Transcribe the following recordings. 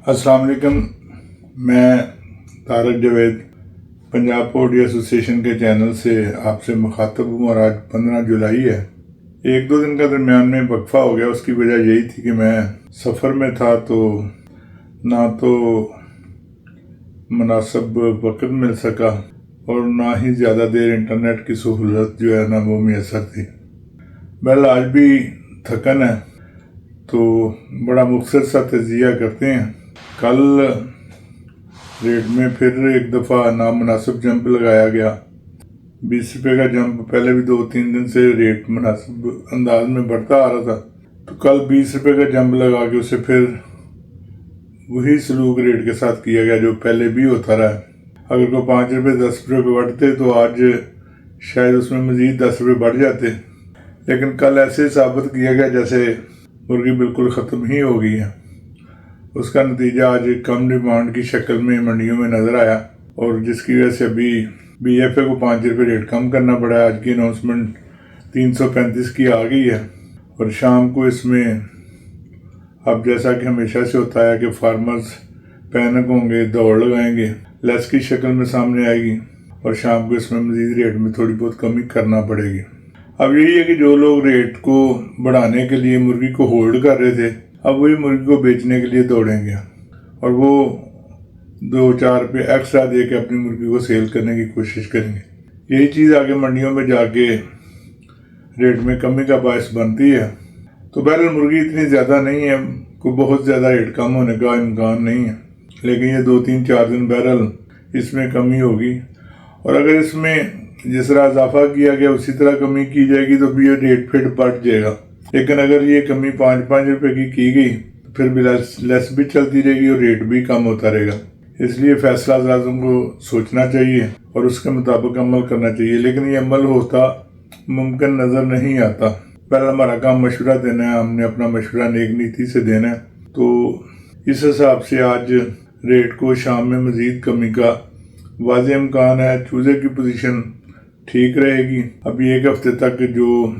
अस्सलाम वालेकुम। मैं तारक जावेद पंजाब पोल्ट्री एसोसिएशन के चैनल से आपसे मुखातब हूँ और आज 15 जुलाई है। एक दो दिन का दरमियान में वक्फा हो गया। उसकी वजह यही थी कि मैं सफ़र में था, तो ना तो मुनासिब वक्त मिल सका और ना ही ज़्यादा देर इंटरनेट की सहूलत जो है ना वो मैसर थी। बहरहाल आज भी थकन है, तो बड़ा मुख्तसर सा तजिया करते हैं। कल रेट में फिर एक दफ़ा नामुनासिब जंप लगाया गया। 20 रुपये का जंप पहले भी 2-3 दिन से रेट मुनासिब अंदाज में बढ़ता आ रहा था, तो कल 20 रुपये का जंप लगा के उसे फिर वही सलूक रेट के साथ किया गया जो पहले भी होता रहा है। अगर कोई 5 रुपये 10 रुपये बढ़ते तो आज शायद उसमें मज़ीद 10 रुपये बढ़ जाते, लेकिन कल ऐसे साबित किया गया जैसे मुर्गी बिल्कुल ख़त्म ही हो गई है। उसका नतीजा आज कम डिमांड की शक्ल में मंडियों में नज़र आया, और जिसकी वजह से अभी BFA को 5 रुपये रेट कम करना पड़ा है। आज की अनाउंसमेंट 335 की आ गई है, और शाम को इसमें अब जैसा कि हमेशा से होता है कि फार्मर्स पैनिक होंगे, दौड़ लगाएंगे, लेस की शक्ल में सामने आएगी, और शाम को इसमें मज़ीद रेट में थोड़ी बहुत कमी करना पड़ेगी। अब यही है कि जो लोग रेट को बढ़ाने के लिए मुर्गी को होल्ड कर रहे थे, अब वही मुर्गी को बेचने के लिए दौड़ेंगे और वो 2-4 रुपये एक्स्ट्रा दे के अपनी मुर्गी को सेल करने की कोशिश करेंगे। यही चीज़ आगे मंडियों में जाके रेट में कमी का बायस बनती है। तो बहरहाल मुर्गी इतनी ज़्यादा नहीं है, कोई बहुत ज़्यादा रेट कम होने का इम्कान नहीं है, लेकिन ये 2-3-4 दिन बहरहाल इसमें कमी होगी। और अगर इसमें जिस तरह इजाफा किया गया उसी तरह कमी की जाएगी तो भी ये रेट फिर बढ़ जाएगा। लेकिन अगर ये कमी 5-5 रुपये की गई तो फिर भी लेस भी चलती रहेगी और रेट भी कम होता रहेगा। इसलिए फैसला आज़म को सोचना चाहिए और उसके मुताबिक अमल करना चाहिए, लेकिन ये अमल होता मुमकिन नज़र नहीं आता। पहले हमारा काम मशवरा देना है, हमने अपना मशवरा नेक नीति से देना है। तो इस हिसाब से आज रेट को शाम में मज़ीद कमी का वाज़ेह इम्कान है। चूज़े की पोजीशन ठीक रहेगी। अभी एक हफ्ते तक जो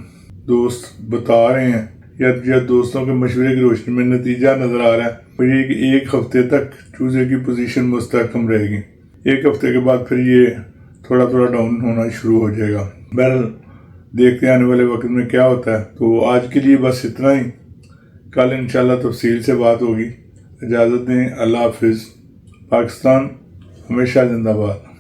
दोस्त बता रहे हैं या दोस्तों के मशवरे की रोशनी में नतीजा नज़र आ रहा है तो ये कि एक हफ्ते तक चूज़े की पोजीशन मुस्तहकम रहेगी। एक हफ्ते के बाद फिर ये थोड़ा थोड़ा डाउन होना शुरू हो जाएगा। बहरहाल देखते हैं आने वाले वक्त में क्या होता है। तो आज के लिए बस इतना ही, कल इंशाल्लाह तफसील से बात होगी। इजाज़त दें, अल्लाह हाफिज़। पाकिस्तान हमेशा जिंदाबाद।